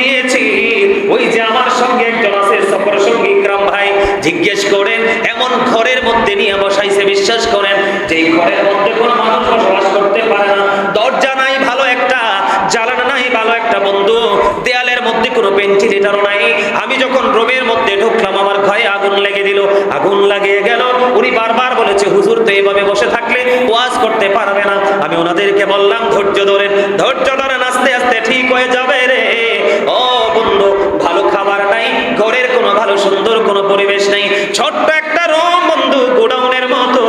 গিয়েছি, ওই যে আমার সঙ্গে একজন আছে সফর সঙ্গী ইকরাম ভাই, জিজ্ঞেস করেন এমন ঘরের মধ্যে নিয়ে বসাইছে, বিশ্বাস করেন যে ঘরের মধ্যে কোনো মানুষ বসবাস করতে পারে না, দরজা নাই ভালো একটা, জ্বালানো নাই ভালো একটা বন্ধু, দেয়ালের মধ্যে কোনো ভেন্টিলেটরও নাই। আমি যখন রুমের মধ্যে ঢুকলাম আমার ঘরে আগুন লেগে দিল, আগুন লাগিয়ে গেল। উনি বারবার বলেছে হুজুর তো এইভাবে বসে থাকলে ওয়াজ করতে পারবে না। আমি ওনাদেরকে বললাম ধৈর্য ধরেন, ধৈর্য ধরেন, আস্তে আস্তে ঠিক হয়ে যাবে রে। ও বন্ধু, ভালো খাবার নাই, ঘরের কোনো ভালো সুন্দর কোনো পরিবেশ নেই, ছোট্ট একটা রুম বন্ধু, গোডাউনের মতো।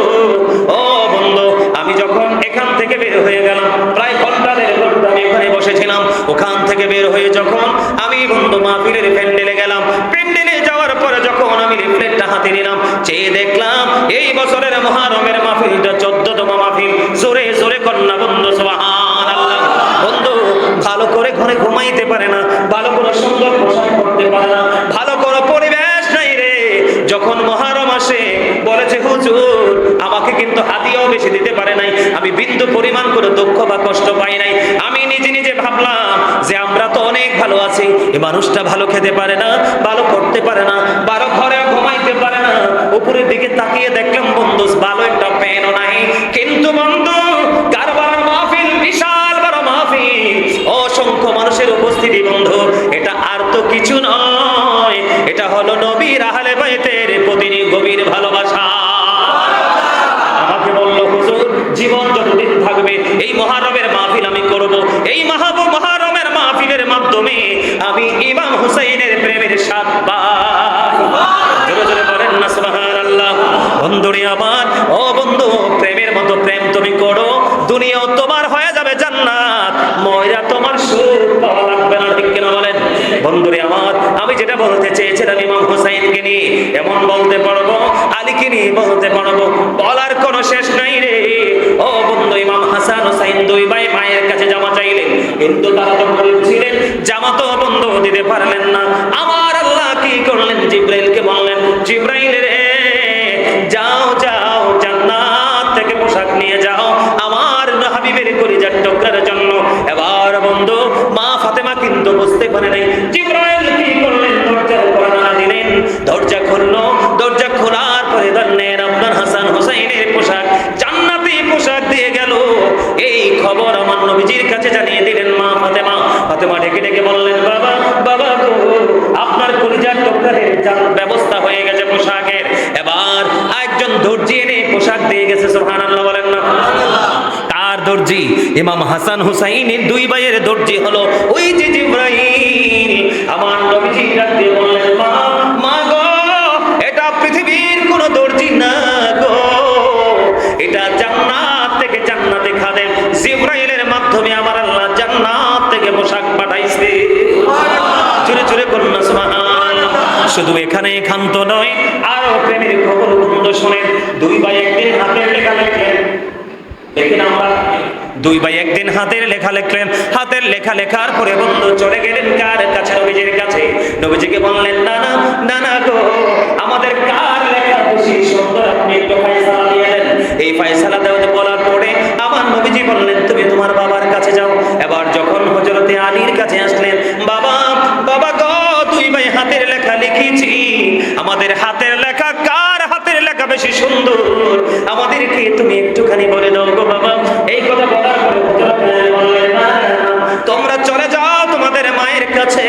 ও বন্ধু, আমি যখন এখান থেকে বের হয়ে গেলাম, প্রায় ঘন্টা দেড় ঘন্টা আমি ওখানে বসেছিলাম। ওখান থেকে বের হয়ে যখন আমি বন্ধু মাহফিলের প্যান্ডেলে গেলাম, প্যান্ডেলে যাওয়ার পরে যখন আমি লিফলেটটা হাতে নিলাম, চেয়ে দেখলাম এই বছরের মুহররমের মাহফিলটা 14তম মাহফিল। জোরে জোরে কন্যা বন্ধু সুবহানাল্লাহ। বন্ধু, ভালো করে ঘরে ঘুমাইতে পারে না, ভালো করে সুন্দর পোশাক পরতে পারে না, ভালো করে পরিবেশ নাই রে। যখন মুহররম আসে বলেছে হুজুর আমাকে কিন্তু হাদিয়াও বেশি দিতে পারে নাই, আমি বিন্দু পরিমাণ করে দুঃখ বা কষ্ট পাই নাই। আমি নিজে নিজে ভাবলাম যে আমরা তো অনেক ভালো আছি, এই মানুষটা ভালো খেতে পারে না, ভালো পড়তে পারে না, ভালো ঘরে ঘুমাইতে পারে না। উপরের দিকে তাকিয়ে দেখলাম বন্ধু ভালো একটা ফ্যানও নাই। কিন্তু বন্ধু কারবার মাহফিল, বিশাল বড় মাহফিল, অসংখ্য মানুষের উপস্থিতি বন্ধু, এটা আর তো কিছু নয়, এটা হলো নবীর আহলে বাইতের প্রতি গভীর ভালোবাসা। আমাকে বলল হুজুর জীবন যতদিন থাকবে এই মুহররমের মাহফিল আমি করব, এই মুহররমের মাহফিলের মাধ্যমে আমি ইমাম হুসাইনের প্রেমের স্বাদ পাই। জোরে জোরে বলেন না সুবহানাল্লাহ। বন্ধুরে আমার, ও বন্ধু, প্রেমের মতো প্রেম তুমি করো, দুনিয়াও তোমার হয়ে যাবে জান্নাত, ময়রা তোমার সুখ পাওয়া লাগবে না, ঠিক কিনা বলেন? বন্ধুরে আমার, আমি যেটা বলতে চেয়েছিলাম ইমাম হুসাইনকে নিয়ে এমন বলতে পারবো, আলীকে নিয়ে বলতে পারবো, বলার কোনো শেষ নাই রে। ও বন্ধু, ইমাম হাসান হুসাইন দুই ভাই মায়ের কাছে জামা চাইলেন, কিন্তু তারা তো গরিব ছিলেন, জামা তো বন্ধু দিতে পারলেন না। আমার আল্লাহ কি করলেন, জিবরাইলকে বললেন, জিবরাইল রে যাও যাও জান্নাত থেকে পোশাক নিয়ে যাও আমার হাবিবের কলিজার টুকরার জন্য। এবার বন্ধু মা ফাতেমা কিন্তু বুঝতে পারে নাই, জিবরাইল কি করলেন, দরজার কড়া দিলেন, দরজা খুললো, দরজা খোলার পরে ধরলেন আপনার হাসান হুসাইনের পোশাক, জান্নাতি পোশাক দিয়ে গেল। এই খবর আমার নবীজির কাছে জানিয়ে দিলেন মা ফাতেমা। ফাতেমা ডেকে ডেকে বললেন, বাবা বাবা গো, আপনার কলিজার টুকরার ব্যবস্থা হয়ে গেছে পোশাকের। এবার একজন দর্জি এনে পোশাক দিয়ে গেছে, সুবহানাল্লাহ বলেন না। কার দর্জি? ইমাম হাসান হুসাইনের দুই ভাইয়ের দর্জি হলো ওই যে জিবরাইল। আমার নবীজি ডাক দিয়ে বললেন, মা মা গো, এটা পৃথিবীর কোন দর্জি না গো, এটা জান্নাত থেকে জান্নাতে খাদেম জিবরাইলের মাধ্যমে আমার আল্লাহ জান্নাত থেকে পোশাক পাঠাইছে। জোরে জোরে কন্যা সুবহানাল্লাহ। শুধু এখানে ক্ষান্ত নয়, আরো প্রেমের খবর বন্ধু শোনেন। দুই ভাই একদিন হাতের লেখা লিখলেন, দেখেন আমরা দুই ভাই একদিন হাতের লেখা লিখলেন, হাতের লেখা লেখার পরে বন্ধু চলে গেলেন কার কাছে? নবীজির কাছে। নবীজিকে বললেন, নানা নানা গো, আমাদের কার লেখা বেশি সুন্দর, আপনি একটু ফয়সালা দিয়ে দেন। এই ফয়সালা দেওয়াতে বলার পরে আমার নবীজি বললেন, তুমি তোমার বাবার কাছে যাও। এবার যখন হযরতে আলীর কাছে আসলেন, বাবা বাবা গো, দুই ভাই হাতের লেখা লিখেছি, আমাদের হাতের লেখা কার হাতের লেখা বেশি সুন্দর, আমাদেরকে তুমি একটুখানি বলে দাও গো বাবা। এই কথা বলার পরে বললেন, না তোমরা চলে যাও তোমাদের মায়ের কাছে।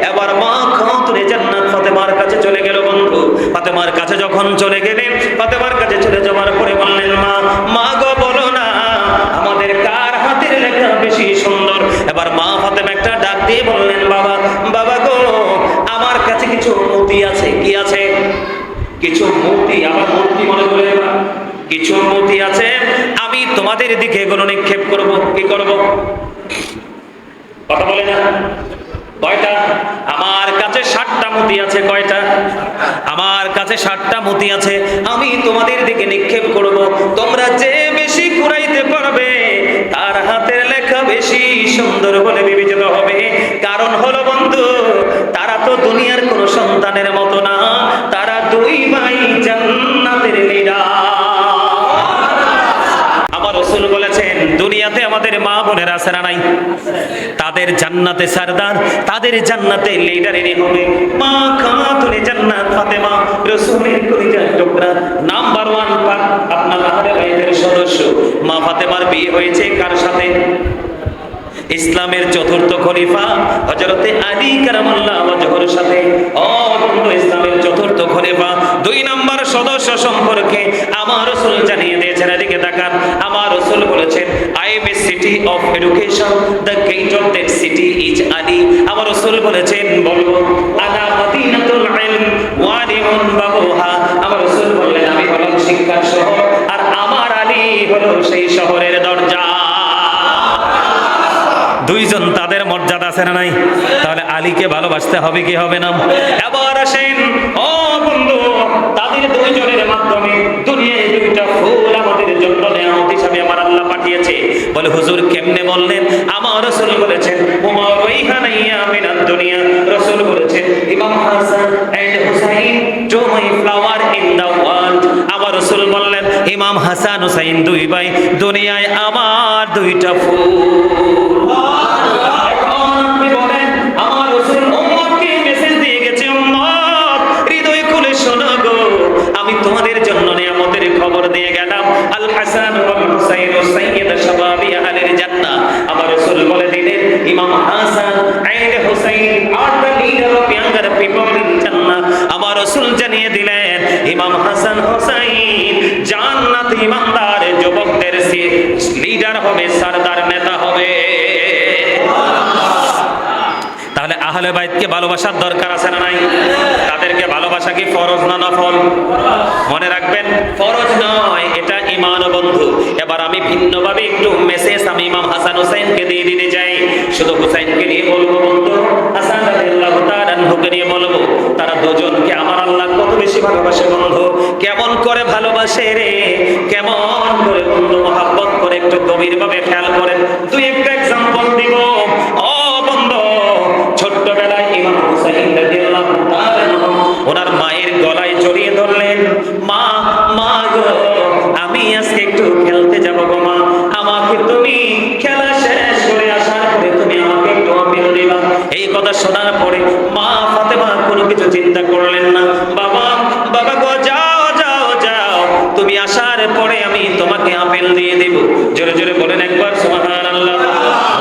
এবার মা খাতুনে জান্নাত ফাতেমার কাছে চলে গেল বন্ধু। ফাতেমার কাছে যখন চলে গেলেন, ফাতেমার কাছে চলে যাওয়ার পরে বললেন, মা মা গো বলো না আমাদের কার হাতের লেখা বেশি সুন্দর। এবার মা ফাতেমা একটা ডাক দিয়ে বললেন, বাবা বাবা গো, আমার কাছে কিছু মূর্তি আছে। কি আছে? কিছু মূর্তি। আমার মূর্তি মনে করে কিছু মূর্তি আছে, আমি তোমাদের দিকে এগুলো নিক্ষেপ করব। কি করব? কথা বলে না। কয়টা? আমার কাছে 60টা মূর্তি আছে। কয়টা? আমার কাছে 60টা মূর্তি আছে, আমি তোমাদের দিকে নিক্ষেপ করব। তোমরা যে বেশি কুড়াইতে পারবে তার হাতের লেখা বেশি সুন্দর বলে বিবেচিত হবে। কারণ হলো বন্ধু, তারা তো দুনিয়ার কোনো সন্তানের মতো না, তারা দুই ভাই জান্নাতের লিডার। আমার রাসূল বলেছেন, দুনিয়াতে আমাদের মা বোনেরা আছে না নাই? তাদের যাদের জান্নাতে সরদার, তাদের জান্নাতে লিডারেরই হবে মা খাতুনে জান্নাত ফাতেমা, রাসূলের কলিজার টুকরা, নাম্বার 1 পাক আপনার আহলে বাইতের সদস্য মা ফাতেমার বিয়ে হয়েছে কার সাথে? ইসলামের চতুর্থ খলিফা হযরতে আলী কারামাল্লাহু ওয়াজহুর সাথে। ও বন্ধু, ইসলামের চতুর্থ খলিফা 2 নম্বর সদস্য সম্পর্কে আমার রাসূল জানিয়ে দিয়েছেন। এদিকে তাকান, আমার রাসূল বলেছেন, I am a city of education, the gate of that city is Ali. আমার রাসূল বলেছেন, বলবো আনা মদিনাতুল ইলম ওয়া আলিউন বাবুহা। আমার রাসূল বললেন, আমি হলাম শিক্ষার শহর আর আমার আলী হলো সেই শহরের দরজা। দুইজন তাদের মর্যাদা আছে না নাই? তাহলে আলীকে ভালোবাসতে হবে কি হবে না? এবার আসেন ও বন্ধু, তাদের দুইজনের মাধ্যমে দুনিয়ায় দুইটা ফুল আমাদের জন্য নিয়ামত হিসাবে আমার আল্লাহ পাঠিয়েছে। বলে হুজুর কেমনে বললেন? আমার রাসূল বলেছেন, হুমা রাইহানাইয়া মিনাদ দুনিয়া। রাসূল বলেছেন, Imam Hasan and Husain two my flower in the world. আমার রাসূল বললেন, ইমাম হাসান হুসাইন দুই ভাই দুনিয়ায় আমার দুইটা ফুল। আমি তোমাদের জন্য নিয়ামতের খবর দিয়ে গেলাম, আল হাসান ওয়াল হুসাইন সাইয়্যিদ শাবাবি আহলিল জান্নাহ। আমার রাসূল বলে দিলেন, Imam Hasan and Husain are the leader of younger people in Jannah. আমার রাসূল জানিয়ে দিলেন, ইমাম হাসান হুসাইন জান্নাতে ইমানদার যুবকদের লিডার হবে, সরদার নেতা হবে। তাহলে আহলে বাইতকে ভালোবাসার দরকার আছে না নাই? তাদেরকে ভালোবাসা কি ফরজ না নফল? মনে রাখবেন, ফরজ নয়, এটা ঈমান বন্ধু। এবার আমি ভিন্নভাবে একটু মেসেজ আমি ইমাম হাসান হুসাইনকে দিয়ে দিতে চাই। শুধু হুসাইনকে নিয়ে বলবো বন্ধু, হাসান রাদিয়াল্লাহু তাআলা আনহুকে নিয়ে বলবো, তারা দুজনকে আমার আল্লাহ কত বেশি ভালোবাসে বন্ধু। কেমন করে ভালোবাসে রে, কেমন করে বন্ধু মহব্বত করে, একটু গভীরভাবে খেয়াল করেন। দুই একটা এক্সাম্পল দিব। ও বন্ধু, ছোট্টবেলায় ইমাম হুসাইন রাদিয়াল্লাহু তাআলা ওনার মায়ের গলায় জড়িয়ে ধরলেন, মা মা গো, আমি আজকে একটু খেলতে যাব গো মা, আমাকে তুমি খেলা শেষ করে আসার পরে তুমি আমাকে একটু আপিল দিবা। এই কথা শোনার পরে মা ফাতেমা কোনো কিছু চিন্তা করলেন না। বাবা বাবা গো, যাও যাও যাও, তুমি আসার পরে আমি তোমাকে আপিল দিয়ে দেব। জোরে জোরে বলেন একবার সুবহানাল্লাহ।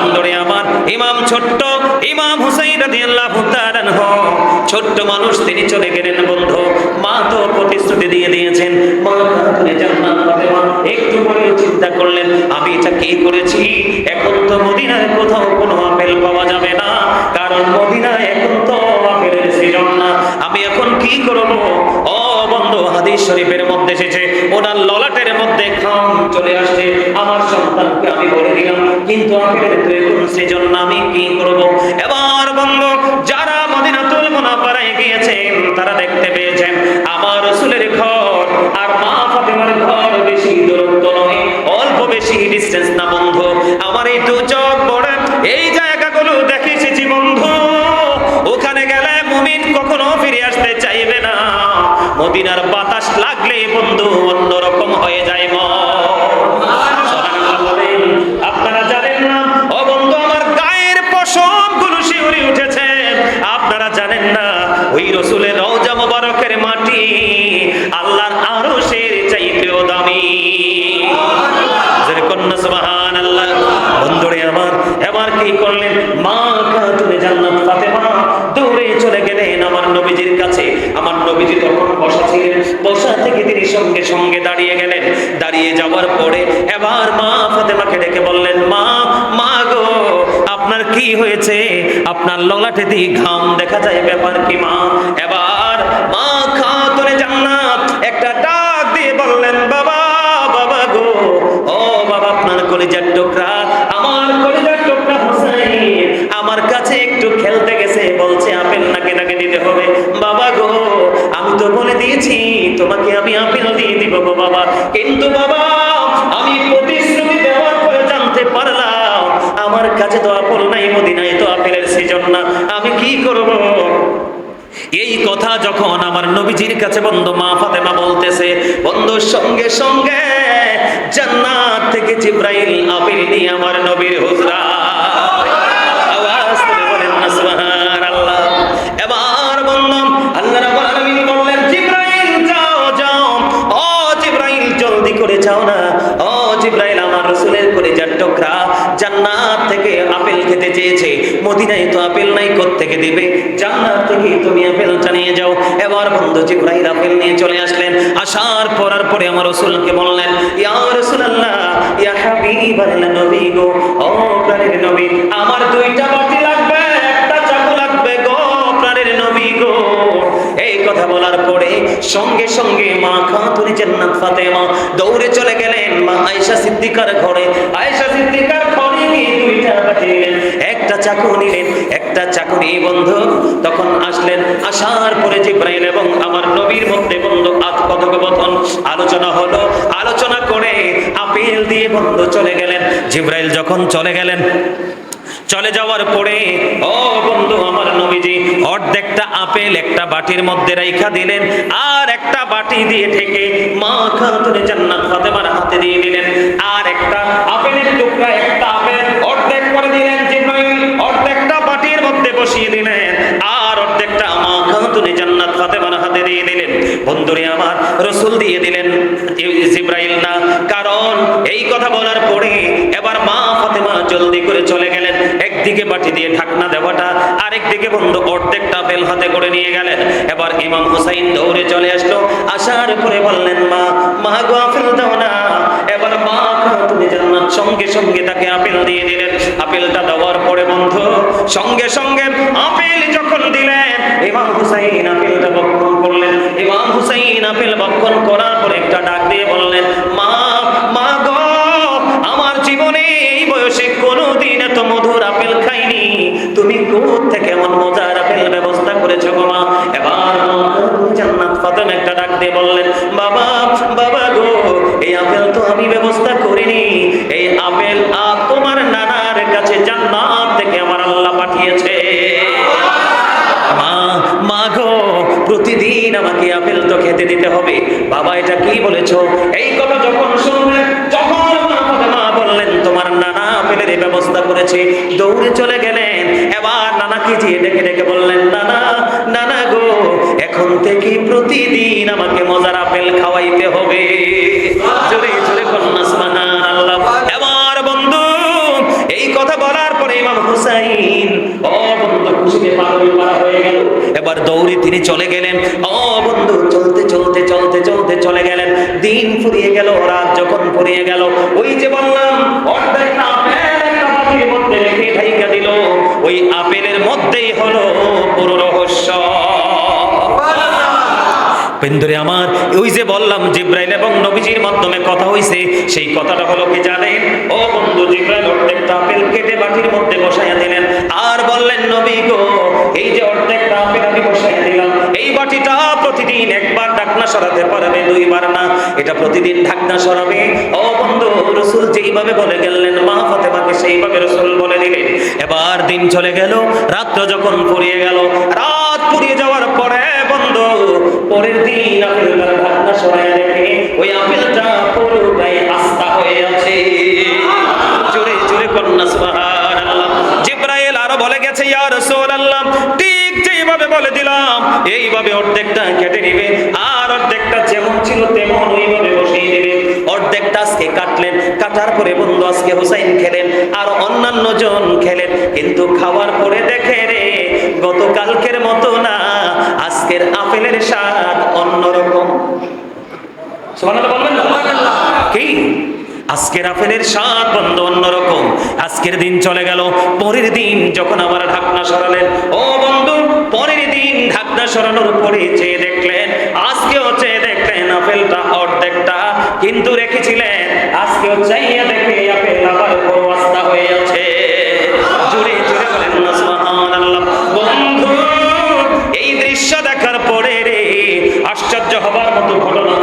বন্ধুরে আমার, ইমাম ছোট্ট ইমাম হুসাইন রাদিয়াল্লাহু তাআলা আনহু ছোট্ট মানুষ, তিনি চলে গেলেন বন্ধু। মা তো প্রতিশ্রুতি দিয়ে দিয়েছেন, মা খাতুনে জান্নাত ফাতেমা একটু পরে চিন্তা করলেন, আমি এটা কি করেছি? এখন তো মদিনায় কোথাও কোনো আপেল পাওয়া যাবে না, কারণ মদিনায় এখন তো আপেলের সিজন না। আমি এখন কি করব? ও বন্ধু, হাদিস শরীফের মধ্যে এসেছে, ওনার ললাটের মধ্যে ঘাম চলে আসছে, আমার সন্তানকে আমি বলে দিলাম, কিন্তু আপেলের তো এখন সিজন না, আমি কি করব? এবার বন্ধু, যারা মদিনাতুল মুনাওয়ারায় গিয়েছেন তারা দেখতে পেয়েছেন আমার রাসূলের ঘর আর মা ফাতেমার ঘর বেশি দূরত্ব নয়, অল্প বেশি ডিসটেন্স না বন্ধু। আমার এই দু চোখ পড়ে এই জায়গাগুলো দেখে এসেছি বন্ধু। ওখানে গেলে মুমিন কখনো ফিরে আসতে চাইবে না। মদিনার বাতাস লাগলে বন্ধু অন্যরকম হয়ে যায় মন। আপনারা জানেন না ও বন্ধু, আমার গায়ের পশমগুলো শিউরে উঠেছে। আপনারা জানেন না, ওই রাসূলের রওজা মোবারকের মাটি আল্লাহর আরশের চাইতেও দামি। যেরকম না সুবহানাল্লাহ। বন্ধুরে আমার, এবার কি করলেন? মা খাতুনে জান্নাত ফাতেমা দৌড়ে চলে গেলেন আমার নবীজির কাছে। আমার নবীজি তখন বসা ছিলেন, বসা থেকে তিনি সঙ্গে সঙ্গে দাঁড়িয়ে গেলেন। দাঁড়িয়ে যাওয়ার পরে এবার মা ফাতেমাকে ডেকে বললেন, মা মা গো, আপনার কি হয়েছে? আপনার ললাটে দিয়ে ঘাম দেখা যায়, ব্যাপার কি মা? এবার মা খাতুনে জান্নাত একটা ডাক দিয়ে বললেন, বাবা বাবা গো, ও বাবা, আপনার কলিজার টুকরা, আমার কলিজার টুকরা হুসাইন আমার কাছে একটু খেলতে গেছে, বলছে আপেল নাকি তাকে দিতে হবে। বাবা গো, আমি তো বলে দিয়েছি তোমাকে আমি আপেল দিয়ে দিব গো বাবা, কিন্তু বাবা আমি প্রতিশ্রুতি দেওয়ার পরে জানতে পারলাম আমার কাছে তো আপেল নাই, মদিনায় তো আপেলের সিজন না, আমি কি করব? এই কথা যখন আমার নবীজির কাছে বন্ধু মা ফাতেমা বলতেছে, বন্ধু সঙ্গে সঙ্গে জান্নাত থেকে জিবরাইল আপেল নিয়ে আমার নবীর হুজরা তো আপেল নাই, কোত্থেকে দিবে? জান্নাত থেকে তুমি আপেলটা নিয়ে যাও। এবার বন্ধু জিবরাইল আপেল নিয়ে চলে আসলেন। আসার পরে আমার রাসূলকে বললেন, ইয়া রাসূলুল্লাহ, ইয়া হাবিবাল্লাহ, নবী গো, ও প্রাণের নবী, আমার দুইটা বাটি লাগবে, একটা চাকু লাগবে গো প্রাণের নবী গো। এই কথা বলার পরে সঙ্গে সঙ্গে মা খাতুনে জান্নাত ফাতেমা দৌড়ে চলে গেলেন মা আয়েশা সিদ্দিকার ঘরে। আয়েশা সিদ্দিকার ঘরে গিয়ে দুইটা বাটি নিলেন, একটা চাকু নিলেন। একটা চাকু নিয়ে বন্ধু তখন আসলেন। আসার পরে জিবরাইল এবং আমার নবীর মধ্যে বন্ধু কথোপকথন আলোচনা হলো। আলোচনা করে আপেল দিয়ে বন্ধু চলে গেলেন। জিবরাইল যখন চলে গেলেন, চলে যাওয়ার পরে ও বন্ধু আমার নবীজি অর্ধেকটা আপেল একটা বাটির মধ্যে রাইখা দিলেন, আর একটা বাটি দিয়ে ঢেকে মা খাতুনে জান্নাত ফাতেমার হাতে দিয়ে দিলেন। আর একটা আপেলের টুকরা, একটা আপেল অর্ধেক করে দিলেন জিবরাইল, অর্ধেকটা বাটির মধ্যে বসিয়ে দিলেন, আর অর্ধেকটা মা খাতুনে জান্নাত ফাতেমার হাতে দিয়ে দিলেন। বন্ধুরে আমার, রাসূল দিয়ে দিলেন, জিবরাইল না। কারণ এই কথা বলার পরে এবার মা ফাতেমা জলদি করে চলে গেলেন। একদিকে বাটি দিয়ে ঢাকনা দেওয়াটা, আরেকদিকে বন্ধু অর্ধেকটা আপেল হাতে করে নিয়ে গেলেন। এবার ইমাম হুসাইন দৌড়ে চলে আসলো। আসার পরে বললেন, মা গো আপেল দাও না। এবার মা খাতুনে জান্নাত সঙ্গে সঙ্গে তাকে আপেল দিয়ে দিলেন। আপেলটা দেওয়ার পরে বন্ধু সঙ্গে সঙ্গে আপেল যখন দিলেন, ইমাম হুসাইন আপেলটা ভক্ষণ করলেন। ইমাম হুসাইন আপেল ভক্ষণ করার পরে একটা ডাক দিয়ে বললেন, মা গো, আমার জীবনে এই বয়সে কোনোদিন এত মধুর আপেল খাইনি, তুমি কোথা থেকে এমন মজার আপেল ব্যবস্থা করেছো গো মা? এবার জান্নাত ফাতেমা একটা ডাক দিয়ে বললেন, বাবা গো, এই আপেল তো আমি ব্যবস্থা করিনি, এই আপেল তোমার নানার কাছে জান্নাত থেকে আমার আল্লাহ পাঠিয়েছে। মা গো, প্রতিদিন আমাকে আপেল তো খেতে দিতে হবে। বাবা এটা কি বলেছো? এই কথা যখন শুনলেন, যখন মা বললেন তোমার নানা আপেলের ব্যবস্থা করেছে, দৌড়ে চলে গেলেন। এবার নানাকে গিয়ে ডেকে ডেকে বললেন, নানা গো, এখন থেকে প্রতিদিন আমাকে মজার আপেল খাওয়াইতে হবে। জোরে জোরে কন্যা সুবহানাল্লাহ। এবার বন্ধু এই কথা বলার পরে ইমাম হুসাইন বন্ধু খুশিতে পাগল পারা হয়ে গেল। এবার দৌড়ে তিনি চলে গেলেন। বন্ধু চলতে চলতে চলতে চলতে চলে গেলেন। দিন ফুরিয়ে গেল, রাত যখন ফুরিয়ে গেল, ওই যে বললাম অর্ধেকটা আপেল একটা বাটির মধ্যে রেখে ঢাইকা দিল, ওই আপেলের মধ্যেই হলো পুরো রহস্য। বন্ধুরে আমার, ওই যে বললাম জিবরাইল এবং নবীজির মাধ্যমে কথা হইছে, সেই কথাটা হলো কি জানেন? ও বন্ধু, জিবরাইল অর্ধেকটা আপেল কেটে বাটির মধ্যে বসাইয়া দিলেন, আর বললেন, নবী গো, এই যে অর্ধেকটা আপেল আমি বসাইয়া দিলাম, এই বাটিটা প্রতিদিন একবার ঢাকনা সরাতে পারবে, দুইবার না, এটা প্রতিদিন ঢাকনা সরাবে। ও বন্ধু, রাসূল যেইভাবে বলে গেলেন মা ফাতেমাকে সেইভাবে রাসূল বলে দিলেন। এবার দিন চলে গেল, রাত্র যখন ফুরিয়ে গেল, রাত ফুরিয়ে যাওয়ার পরে বন্ধু পরের দিন আপেলটার ঢাকনা সরাইয়া দেখে ওই আপেলটা পুরোটাই আস্থা হয়ে আছে। জোরে জোরে কন্যা সুবহানাল্লাহ। জিবরাইল আরো বলে গেছে, ইয়া রাসূলুল্লাহ, ঠিক যেভাবে বলে দিলাম এইভাবে অর্ধেকটা কেটে নিবে, আর অর্ধেকটা যেমন ছিল তেমন ওইভাবে বসিয়ে দিবে। অর্ধেকটা আজকে কাটলেন, কাটার পরে বন্ধু আজকে হুসাইন খেলেন, আর অন্যান্য জন খেলেন, কিন্তু খাওয়ার পরে দেখে রে গতকালকের মতো না, আজকের আপেলের স্বাদ অন্যরকম। সুবহানাল্লাহ বলবেন না? কি আজকের আপেলের স্বাদ বন্ধু অন্যরকম। আজকের দিন চলে গেল, পরের দিন যখন আবার ঢাকনা সরালেন, ও বন্ধু পরের দিন ঢাকনা সরানোর পরে চেয়ে দেখলেন, আজকেও চেয়ে দেখলেন আপেলটা অর্ধেকটা কিন্তু রেখেছিলেন, আজকেও চাইয়া দেখে আপেল আবার বড় আস্থা হয়ে আছে। জোরে জোরে বলেন না সুবহানাল্লাহ। বন্ধু এই দৃশ্য দেখার পরে রে আশ্চর্য হবার মতো ঘটনা,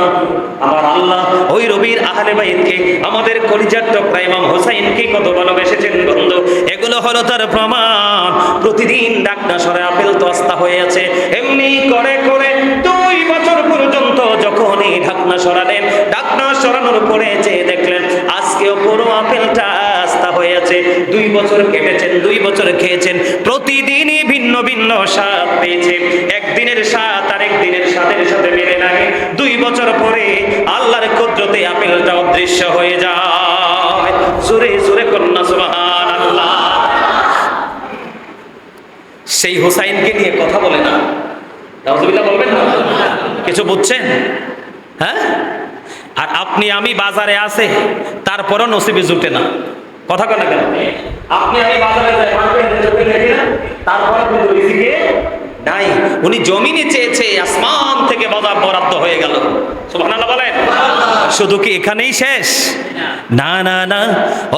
আমার আল্লাহ ওই রবির আহলে বাইতকে, আমাদের কলিজার টুকরা ইমাম হুসাইনকে কত ভালোবেসেছেন বন্ধু। এগুলো হলো তার প্রমাণ। প্রতিদিন ঢাকনা সরে আপেল তো আস্থা হয়ে আছে। এমনি করে করে 2 বছর পর্যন্ত যখন এই ঢাকনা সরালেন, ঢাকনা সরানোর পরে যে দেখলেন আজকেও পুরো আপেলটা আস্থা হয়ে আছে। 2 বছর কেটেছেন, 2 বছর খেয়েছেন, প্রতিদিনই ভিন্ন ভিন্ন স্বাদ পেয়েছে। একদিনের স্বাদ আরেক দিনের স্বাদের সাথে মেলে নাই। 2 বছর পরে আল্লাহর কুদরতে আপেলটা অদৃশ্য হয়ে যায়। জোরে জোরে কন্যা সুবহানাল্লাহ। সেই হুসাইনকে নিয়ে কথা বলে না। নাউজুবিল্লাহ বলবেন না? কিছু বুঝছেন? হ্যাঁ, আর আপনি আমি বাজারে আছে, তারপরও নসিবে জুটে না। কথা কেন কেন? আপনি আমি বাজারে যাই, চোখে দেখি না, তারপর কিন্তু রিজিকে নাই। উনি জমিনে চেয়েছে, আসমান থেকে বাজার বরাদ্দ হয়ে গেল। সুবহানাল্লাহ বলেন। শুধু কি এখানেই শেষ? না না না,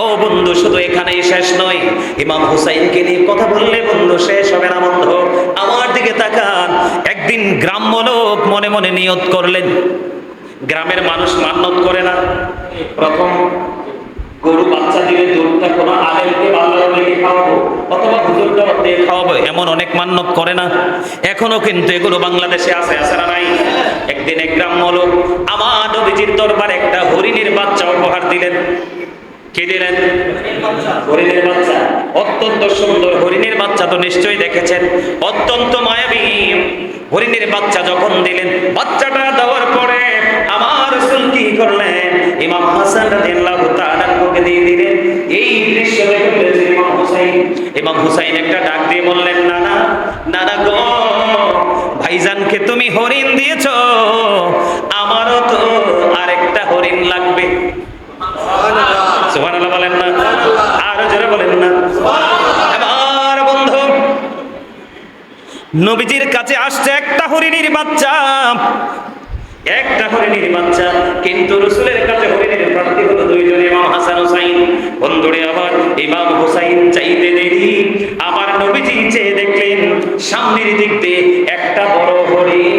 ও বন্ধু, শুধু এখানেই শেষ নয়। ইমাম হুসাইনকে নিয়ে কথা বললে বন্ধু শেষ হবে না বন্ধু। আমার দিকে তাকান। একদিন গ্রাম্য লোক মনে মনে নিয়ত করলেন। গ্রামের মানুষ মান্যত করে না, প্রথম গরু বাচ্চা দিলে দুধটা কোনো আলেমকে আল্লাহর লেগে খাওয়াবো অথবা হুজুর জবাব দিয়ে খাওয়াবো, এমন অনেক মান্যত করে না। এখনো কিন্তু এগুলো বাংলাদেশে আছে, আছে না নাই? একদিন এক গ্রাম্য লোক আমার নবীজির দরবারে একটা হরিণের বাচ্চা উপহার দিলেন। কি দিলেন? হরিণের বাচ্চা। অত্যন্ত সুন্দর হরিণের বাচ্চা তো নিশ্চয়ই দেখেছেন, অত্যন্ত মায়াবী হরিণের বাচ্চা যখন দিলেন, বাচ্চাটা দেওয়ার পরে আমার রাসূল কি করলেন? ইমাম হাসান রাদিয়াল্লাহু তাআলা কে দিয়ে দিলেন। এই দৃশ্য দেখে বলেছেন ইমাম হুসাইন। ইমাম হুসাইন একটা ডাক দিয়ে বললেন, নানা, নানা গো, ভাইজানকে তুমি হরিণ দিয়েছো, আমারও তো আরেকটা হরিণ লাগবে। সুবহানাল্লাহ বলেন না? আরো জোরে বলেন না? এবার বন্ধু, নবীজির কাছে আসছে একটা হরিণের বাচ্চা, একটা হরিণের বাচ্চা, কিন্তু রাসূলের কাছে হরিণের প্রার্থী হলো দুইজন, ইমাম হাসান হুসাইন। বন্ধুরে আবার ইমাম হুসাইন চাইতে দেরি, আমার নবীজি চেয়ে দেখলেন সামনের দিক দিয়ে একটা বড় হরিণ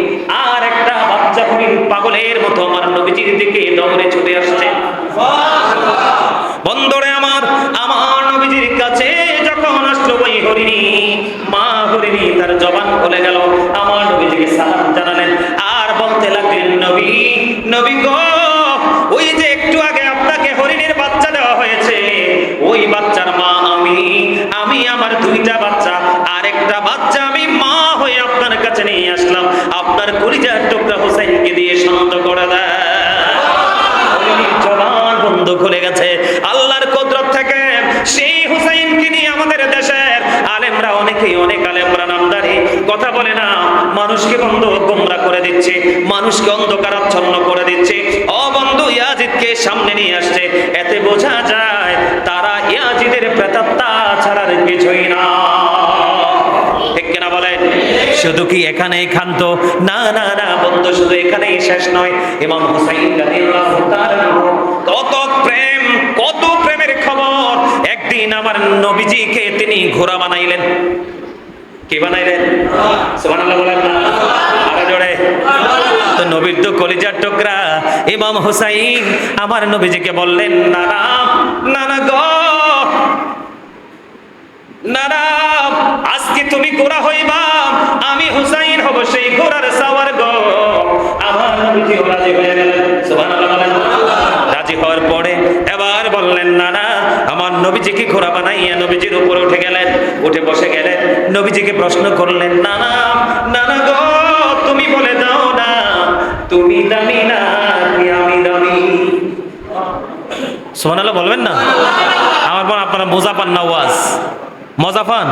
আর একটা বাচ্চা হরিণ পাগলের মতো আমার নবীজির দিকে দৌড়ে ছুটে আসছে। বন্ধুরে আমার, আমার নবীজির কাছে যখন আসলো ওই হরিণী, মা হরিণী তার জবান খুলে গেল, আমার নবীজিকে সালাম জানালেন আর বলতে লাগলেন, নবী, নবী গো, ওই যে একটু আগে আপনাকে হরিণের বাচ্চা দেওয়া হয়েছে, ওই বাচ্চার মা আমি, আমি আমার দুইটা বাচ্চা আর একটা বাচ্চা আমি মা হয়ে আপনার কাছে নিয়ে আসলাম, আপনার কলিজার টুকরা হুসাইনকে দিয়ে শান্ত করে দেয়। জবান বন্ধ খুলে গেছে। আল্লাহর কুদরত থেকে সেই হুসাইনকে নিয়ে আমাদের দেশের আলেমরা অনেকেই, অনেক আলেমরা নামদারি কথা বলে না, মানুষকে বন্ধ গোমরা করে দিচ্ছে, মানুষকে অন্ধকারাচ্ছন্ন করে দিচ্ছে। ও বন্ধু, ইয়াজিদকে সামনে নিয়ে আসছে, এতে বোঝা যায় তারা ইয়াজিদের প্রেতাত্মা ছাড়ার কিছুই না। ঠিক কিনা বলেন? শুধু কি এখানেই ক্ষান্ত? না না না বন্ধু, শুধু এখানেই শেষ নয়। ইমাম হুসাইন রাদিয়াল্লাহু তাআলা কত প্রেম, কত প্রেমের খবর। একদিন আমার নবীজিকে তিনি ঘোড়া বানাইলেন। কি বানাইলেন? সুবহানাল্লাহ বলেন না? আরো জোরে। তো নবীর তো কলিজার টুকরা ইমাম হুসাইন আমার নবীজিকে বললেন, নানা, নানা গো, নানা, আজকে তুমি ঘোড়া হইবা, আমি হুসাইন হব সেই ঘোড়ার সাওয়ার গো। আমার নবীজি রাজি হয়ে গেলেন। সুবহানাল্লাহ বলেন। রাজি হওয়ার পরে এবার বললেন, নানা, আমার নবীজিকে ঘোড়া বানাইয়া নবীজির উপরে উঠে গেলেন, উঠে বসে গেলেন। নবীজিকে প্রশ্ন করলেন, নানা, নানা গো, তুমি বলে দাও না, তুমি দামি না কি আমি দামি? সুবহানাল্লাহ বলবেন না? আমার পর আপনারা মজা পান না, ওয়াজ মজা পান?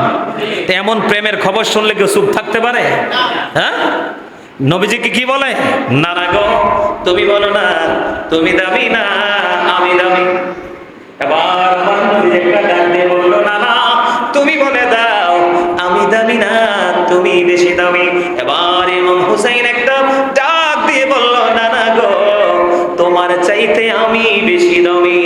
এমন প্রেমের খবর শুনলে কেউ চুপ থাকতে পারে? হ্যাঁ, নবীজিকে কি বলে? নানা গো, তুমি বলো না, তুমি দামি না আমি দামি। এবার আমার নবীজি একটা ডাক দিয়ে বললো, নানা, তুমি বলে দাও, আমি দামি না তুমি বেশি দামি। এবার ইমাম হুসাইন একটা ডাক দিয়ে বলল, নানা গো, তোমার চাইতে আমি বেশি দামি।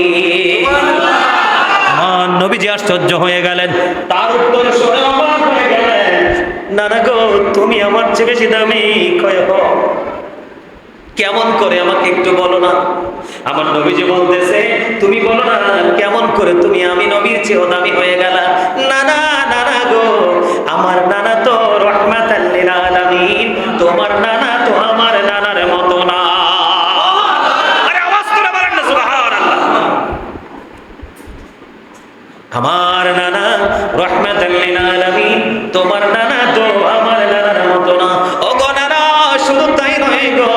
আমার নবীজি আশ্চর্য হয়ে গেলেন, তার উত্তর শুনে অবাক হয়ে গেলেন, নানা গো, তুমি আমার চেয়ে বেশি দামি কয়? কেমন করে আমাকে একটু বলো না। আমার নবীজি বলতেছে, তুমি বলো না কেমন করে তুমি আমি নবীর চেয়েও দামি হয়ে গেলা? নানা, নানা গো, আমার নানা তো রাহমাতাল লিল আলামিন, তোমার নানা তো আমার নানার মতো না। আরে আওয়াজ করে বলেন না সুবহানাল্লাহ। আমার নানা রাহমাতাল লিল আলামিন, তোমার নানা তো আমার নানার মতো না। ও গো নানা, শুধু তাই নয় গো,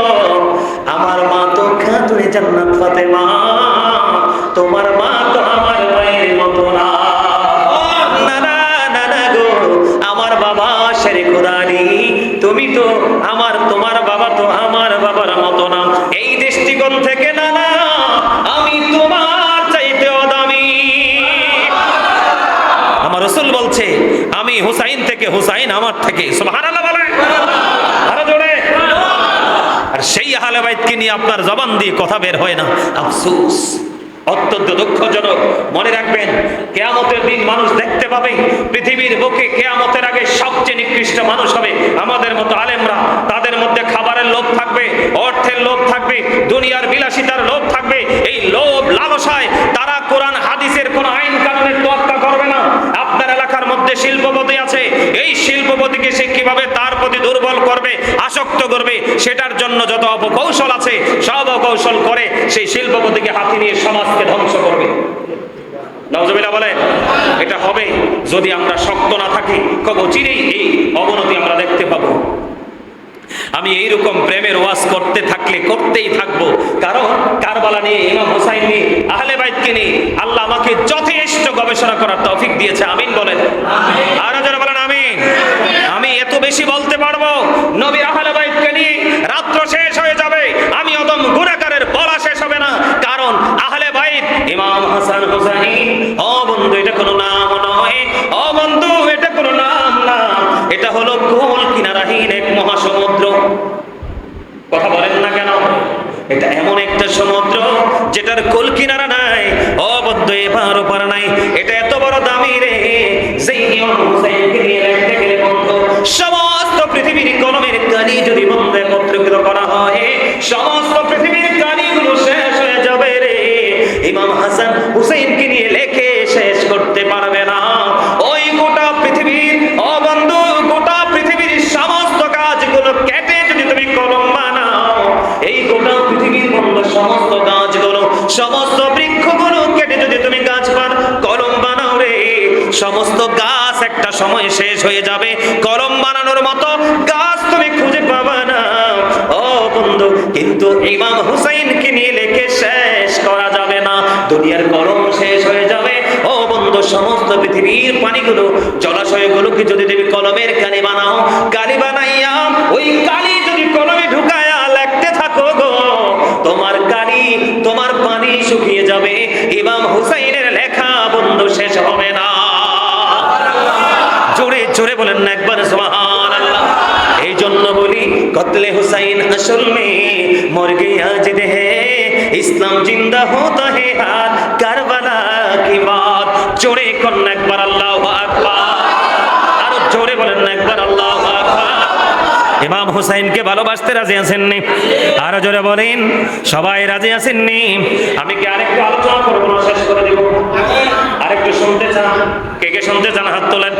আমার মা তো খাতুনে জান্নাত ফাতেমা, তোমার মা তো আমার মায়ের মতো না। নানা, নানা গো, আমার বাবা কিসের খোদানি, তুমি তো আমার, তোমার বাবা তো আমার বাবার মতো না। এই দৃষ্টিকোণ থেকে না না, আমি তোমার চাইতেও দামি। আমার রাসূল বলছে আমি হুসাইন থেকে, হুসাইন আমার থেকে। সুবহানাল্লাহ বলে আরো জোরে। আর সেই আহলে বাইতকে নিয়ে আপনার জবান দিয়ে কথা বের হয় না, আফসোস, অত্যন্ত দুঃখজনক। মনে রাখবেন, কিয়ামতের দিন মানুষ দেখতে পাবে পৃথিবীর বুকে কিয়ামতের আগে সবচেয়ে নিকৃষ্ট মানুষ হবে আমাদের মতো আলেমরা। তাদের মধ্যে খাবারের লোভ থাকবে, অর্থের লোভ থাকবে, দুনিয়ার বিলাসিতার লোভ থাকবে। এই লোভ লালসায় তারা কোরআন হাদিসের কোন আইন কানুনের তোয়াক্কা করবে না। আপনার এলাকার মধ্যে শিল্পপতি আছে, এই শিল্পপতিকে সে কিভাবে তার প্রতি দুর্বল করবে, আসক্ত করবে, সেটার জন্য যত অপকৌশল আছে সব অপকৌশল করে সেই শিল্পপতিকে হাতে নিয়ে সমাজকে ধ্বংস করবে। নাউজুবিল্লাহ বলে। এটা হবে যদি আমরা শক্ত না থাকি, খুব চিরেই এই অবনতি আমরা দেখতে পাবো। আমি এইরকম প্রেমের ওয়াজ করতে থাকলে করতেই থাকবো, কারণ কারবালা নিয়ে, ইমাম হুসাইন নিয়ে, আহলে বাইতকে নিয়ে আল্লাহ আমাকে যথেষ্ট গবেষণা করার তৌফিক দিয়েছে। আমিন বলেন। আর যারা বলেন আমিন। আমি এত বেশি বলতে পারবো, নবীর আহলে বাইতকে নিয়ে রাত্র শেষ হয়ে যাবে, আমি অদম গুনাহগারের বলা শেষ হবে না। কারণ আহলে বাইত, ইমাম হাসান হুসাইন, ও বন্ধু এটা কোনো নাম নয়, ও বন্ধু এটা কোনো নাম না, এটা হলো কুল কিনারাহীন এক মহাসমুদ্র। কথা বলেন না কেন? এটা এমন একটা সমুদ্র যেটার কুল কিনারা নাই, ও বন্ধু এবার ওপার নাই। এটা এত বড় দামি রে, যেই ইমাম হুসাইনকে নিয়ে লিখতে গেলে বন্ধু সমস্ত পৃথিবীর কলমের কালি যদি বন্ধ একত্রিত করা হয়, সমস্ত পৃথিবীর কালিগুলো শেষ হয়ে যাবে রে। ইমাম হাসান হুসাইনকে নিয়ে লেখে শেষ করতে পারবে না। ওই গোটা পৃথিবীর, ও বন্ধু গোটা পৃথিবীর সমস্ত কাজগুলো কেটে যদি তুমি কলম বানাও, এই গোটা পৃথিবীর বন্ধু সমস্ত গাছগুলো, সমস্ত বৃক্ষগুলো কেটে যদি তুমি গাছ পান কলম বানাও রে, সমস্ত গাছ একটা সময় শেষ হয়ে যাবে, কলম বানানোর মতো গাছ তুমি খুঁজে পাবে না। ও বন্ধু, কিন্তু ইমাম হুসাইনকে নিয়ে লেখে শেষ করা যাবে না, দুনিয়ার কলম শেষ হয়ে যাবে। ও বন্ধু, সমস্ত পৃথিবীর পানিগুলো, জলাশয়গুলোকে যদি তুমি কলমের কালি বানাও, কালি বানাইয়া ওই কালি যদি কলমে ঢুকায়া লিখতে থাকো গো, তোমার কালি, তোমার পানি শুকিয়ে যাবে, ইমাম হুসাইনের লেখা বন্ধু শেষ হবে না। জোরে জোরে বলেন না একবার সুবহানাল্লাহ। এই জন্য বলি কতলে হুসাইন আসল মে মর গয়া জিদ হে, ইসলাম জিন্দা হোতা হে আর কারবালা কি বাত। জোরে কোন একবার আল্লাহু আকবার, আরো জোরে বলেন না একবার আল্লাহু আকবার। ইমাম হুসাইনকে ভালোবাসতে রাজি আছেননি? আরো জোরে বলেন, সবাই রাজি আছেননি? আমি কি আরেকটু আলোচনা করব না শেষ করে দেব? আরেকটু শুনতে চান? কে কে শুনতে চান হাত তোলেন।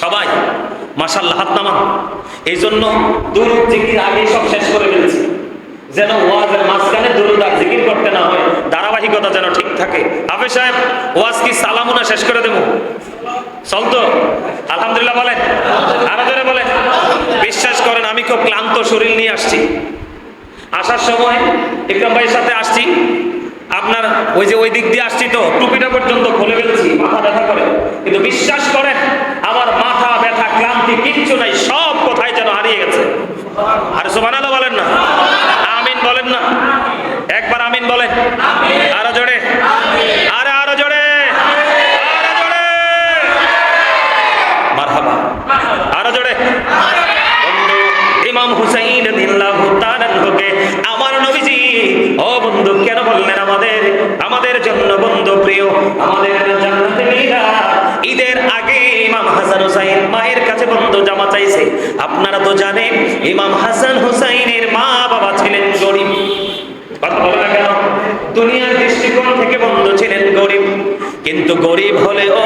সবাই মাশাআল্লাহ হাত নামান। এই জন্য দুরূদ জিকির আগে সব শেষ করে ফেলেছি, যেন ওয়াজের মাঝখানে দুরূদ আর জিকির করতে না হয়, ধারাবাহিকতা যেন ঠিক থাকে। হাফেজ সাহেব, ওয়াজ কি সালামুনা শেষ করে দেব? চলতো? আলহামদুলিল্লাহ বলেন, আরো জোরে বলেন। বিশ্বাস করেন আমি খুব ক্লান্ত শরীর নিয়ে আসছি। আসার সময় ইকরাম ভাইয়ের সাথে আসছি, আপনার ওই যে ওই দিক দিয়ে আসছি তো টুপিটা পর্যন্ত খুলে ফেলছি, মাথা ব্যথা করে। কিন্তু বিশ্বাস করেন আমার মাথা ব্যথা ক্লান্তি কিচ্ছু নাই, সব কোথায় যেন হারিয়ে গেছে। আর সুবহানাল্লাহ বলেন না, আমিন বলেন না, একবার আমিন বলেন। আরো জোরে, আরে আরো জোরে, আরো জোরে, মারহাবা, আরো জোরে। বন্ধু ইমাম হুসাইন রাদিয়াল্লাহু তাআলা আনহুকে আমার নবীজি, ও বন্ধু কেন বললেন আমাদের জন্য বন্ধু প্রিয়, আমাদের জান্নাতে মেয়েরা ঈদের আগে ইমাম হাসান হুসাইন মায়ের কাছে বন্ধু জামা চাইছে। আপনারা তো জানেন ইমাম হাসান হুসাইনের মা বাবা ছিলেন গরিব। কথা বলে না কেন? দুনিয়ার দৃষ্টিকোণ থেকে বন্ধু ছিলেন গরিব, কিন্তু গরিব হলেও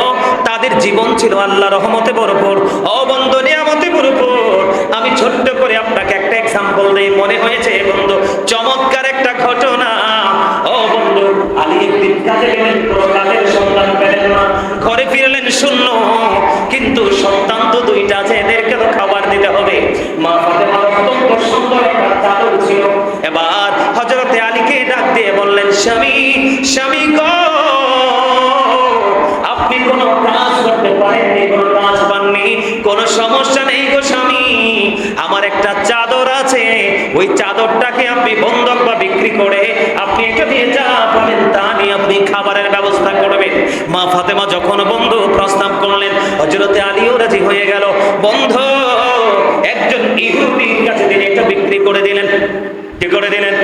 তাদের জীবন ছিল আল্লাহর রহমতে ভরপুর। ও বন্ধু নিয়ামতে ভরপুর। আমি ছোট্ট করে আপনাকে একটা এক্সাম্পল দেই, মনে হয়েছে বন্ধু চমৎকার একটা ঘটনা। ও বন্ধু, আলী একদিন কাজে গেলেন, কোনো কাজের সন্ধান পেলেন না, ঘরে ফিরলেন শূন্য। কিন্তু সন্তান তো দুইটা আছে, এদেরকে তো খাবার দিতে হবে। মা ফাতেমার অত্যন্ত সুন্দর একটা চাদর ছিল। এবার হযরতে আলীকে ডাক দিয়ে বললেন, স্বামী স্বামী গো, আপনি কোনো কাজ করতে পারেননি, কোনো কাজ পাননি, কোনো সমস্যা নেই গো স্বামী, আমার একটা চাদর আছে, ওই চাদরটাকে আপনি বন্ধক বা বিক্রি করে আপনি এটা দিয়ে যা পাবেন তা নিয়ে আপনি খাবারের ব্যবস্থা করবেন। মা ফাতেমা যখন বন্ধু প্রস্তাব করলেন, হযরতে আলীও রাজি হয়ে গেল। বন্ধু একজন ইহুদির কাছে তিনি এটা বিক্রি করে দিলেন। কি করে দিলেন?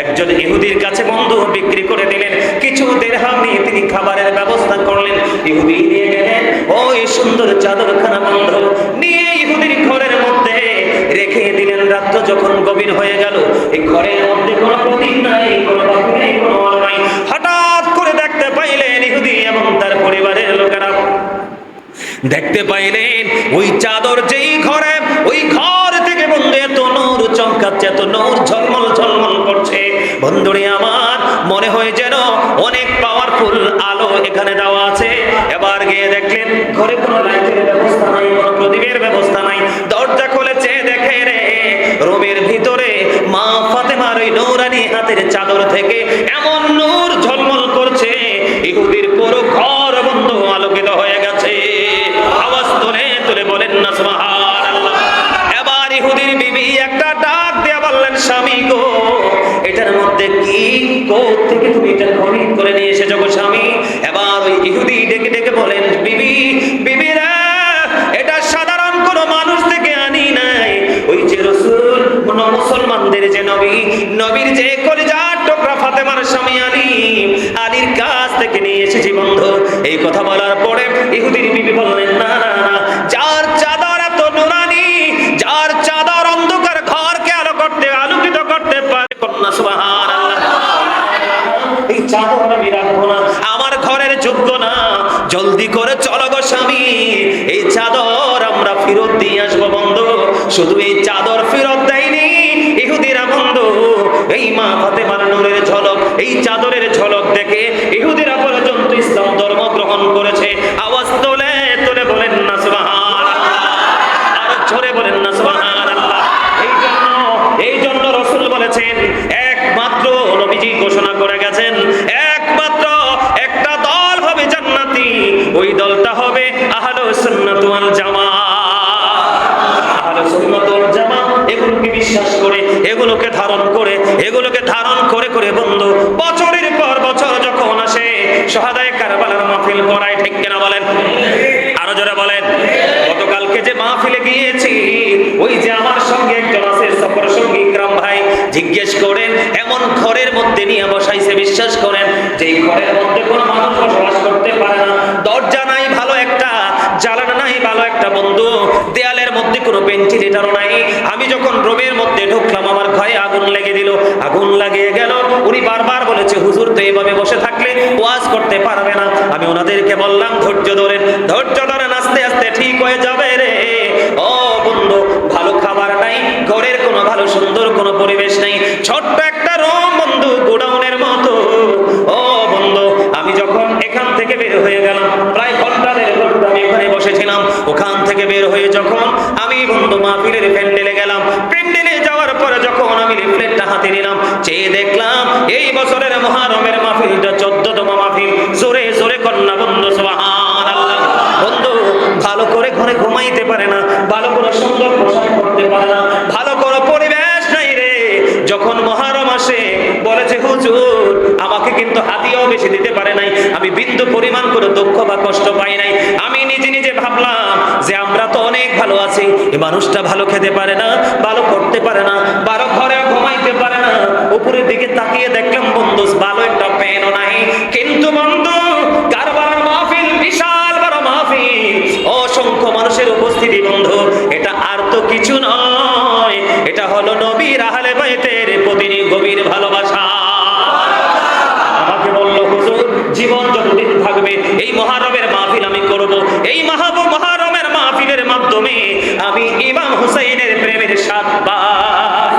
একজন ইহুদির কাছে বন্ধু বিক্রি করে দিলেন। কিছু দিরহাম নিয়ে তিনি খাবারের ব্যবস্থা করলেন। ইহুদি নিয়ে গেলেন ওই সুন্দর চাদরখানা বন্ধু নিয়ে ইহুদির ঘরের মধ্যে রেখে দিলেন। রাত যখন গভীর হয়ে গেল, এই ঘরের মধ্যে কোনো প্রদীপ নাই, কোনো বাতি নাই, কোনো আলো নাই। হঠাৎ করে দেখতে পাইলেন ইহুদি এবং তার পরিবারের লোকেরা দেখতে পাইলেন ওই চাদর যেই ঘরে, ওই ঘর থেকে বন্ধু এত নূর চমকাচ্ছে, এত নূর ঝলমল ঝলমল করছে। বন্ধুরে আমার মনে হয় যেন অনেক পাওয়ারফুল আলো এখানে দেওয়া আছে। এবার গিয়ে দেখলেন ঘরে কোনো লাইটের ব্যবস্থা নাই, কোনো প্রদীপের ব্যবস্থা নাই। দরজা খুলেছে, দেখে রে রুমের ভিতরে মা ফাতেমার ওই নূরানী হাতের চাদর থেকে এমন নূর ঝলমল করছে, ইহুদির পুরো ঘর বন্ধু আলোকিত হয়ে গেছে। আওয়াজ তুলে তুলে বলেন না সুবহানাল্লাহ। এবার ইহুদির বিবি একটা ডাক দিয়ে বললেন, স্বামী গো, এটার মধ্যে কি কোথা থেকে তুমি এটা খরিদ করে নিয়ে এসেছো গো স্বামী? এবার ওই ইহুদি ডেকে ডেকে বলেন, বিবি বিবিরা, এটা সাধারণ কোনো মানুষ থেকে আনি নাই, ওই যে রাসূল মুসলমানদের যে নবী, নবীর যে কলিজার টুকরা ফাতেমার স্বামী আলী, আলীর কাছ থেকে নিয়ে এসেছি বন্ধু। এই কথা বলার পরে ইহুদির বিবি বললেন, না না না, যার চাদর এত নুরানি, যার চাদর অন্ধকার ঘরকে আলোকিত করতে পারে, কন্যা সুবহানাল্লাহ, এই চাদর আমি রাখবো না, আমার ঘরের যোগ্য না। জলদি করে চলো গো স্বামী, এই চাদর আমরা ফেরত দিয়ে আসবো বন্ধু। শুধু এই চাদর ফেরত দেয়নি ইহুদিরা বন্ধু, এই মা ফাতেমার নূরের ঝলক, এই চাদরের ঝলক দেখে ইহুদিরা পর্যন্ত ইসলাম ধর্ম গ্রহণ করেছে। আওয়াজ তোলে তোলে বলেন না সুবহানাল্লাহ, আর জোরে বলেন না সুবহানাল্লাহ। এই জন্য রাসূল বলেছেন, একমাত্র নবীজি ঘোষণা করে গেছেন, একমাত্র একটা দল হবে জান্নাতি, ওই দলটা হবে আহলুস সুন্নাত ওয়াল জামাত। আহলুস সুন্নাত ওয়াল জামাত এগুলোকে বিশ্বাস করে, এগুলোকে ধারণ করে করে বন্ধু বছরের পর বছর যখন আসে শহাদায়ে কারবালার মাহফিল করায়, ঠিক কিনা বলেন? আরো জোরে বলেন। গতকালকে যে মাহফিলে গিয়েছি, ওই যে আমার সঙ্গে একজন আছে সফর সঙ্গী ইকরাম ভাই, জিজ্ঞেস করেন এমন ঘরের মধ্যে নিয়ে বসাইছে, বিশ্বাস করেন যে ঘরের মধ্যে কোনো মানুষ বসবাস করতে পারে না, দরজা নাই ভালো একটা, জানালা নাই ভালো একটা বন্ধু, দেয়ালের মধ্যে কোনো ভেন্টিলেটরও নাই। আমি যখন রুমের মধ্যে ঢুকলাম, আমার ঘরে আগুন লেগে দিল, আগুন লাগিয়ে গেল। উনি বারবার বলেছে, হুজুর তো এইভাবে বসে থাকলে ওয়াজ করতে পারবে না। আমি ওনাদেরকে বললাম, ধৈর্য ধরেন, আস্তে আস্তে ঠিক হয়ে যাবে রে। ও বন্ধু, ভালো খাবার নাই, ঘরের কোনো ভালো সুন্দর কোনো পরিবেশ নাই, ছোট্ট একটা রুম বন্ধু, গোডাউনের মতো। ও বন্ধু, আমি যখন এখান থেকে বের হয়ে গেলাম, প্রায় ঘন্টা দেড় ঘন্টা আমি ওখানে বসেছিলাম। ওখান থেকে বের হয়ে যখন আমি বন্ধু মাহফিলের প্যান্ডেলে গেলাম, প্যান্ডেলে যাওয়ার পরে যখন আমি লিফলেটটা হাতে নিলাম, চেয়ে দেখলাম এই বছরের মুহররমের মাহফিলটা 14তম মাহফিল। জোরে জোরে কন্যা বন্ধু সুবহানাল্লাহ। বন্ধু ভালো করে ঘরে ঘুমাইতে পারে না, ভালো করে সুন্দর পোশাক পরতে পারে না, ভালো করে পরিবেশ নাই রে। যখন মুহররম আসে বলেছে, হুজুর আমাকে কিন্তু হাদিয়াও বেশি দিতে পারে নাই, আমি বিন্দু পরিমাণ করে দুঃখ বা কষ্ট পাই নাই। আমি নিজে নিজে ভাবলাম যে আমরা তো অনেক ভালো আছি, এই মানুষটা ভালো খেতে পারে না, ভালো করতে পারে না, ভালো ঘরে ঘুমাইতে পারে না। উপরের দিকে তাকিয়ে দেখলাম বন্ধু ভালো একটা ফ্যানও নাই। কিন্তু বন্ধু কারবালার মাহফিল বিশাল বড় মাহফিল, অসংখ্য মানুষের উপস্থিতি বন্ধু, এটা আর তো কিছু নয়, এটা হলো নবীর আহলে বাইতের প্রতি গভীর ভালোবাসা। আমাকে বলল, হুজুর জীবন যতদিন থাকবে এই মুহররমের মাহফিল আমি করব, এই মুহররমের মাহফিলের মাধ্যমে আমি ইমাম হুসাইনের প্রেমের স্বাদ পাই।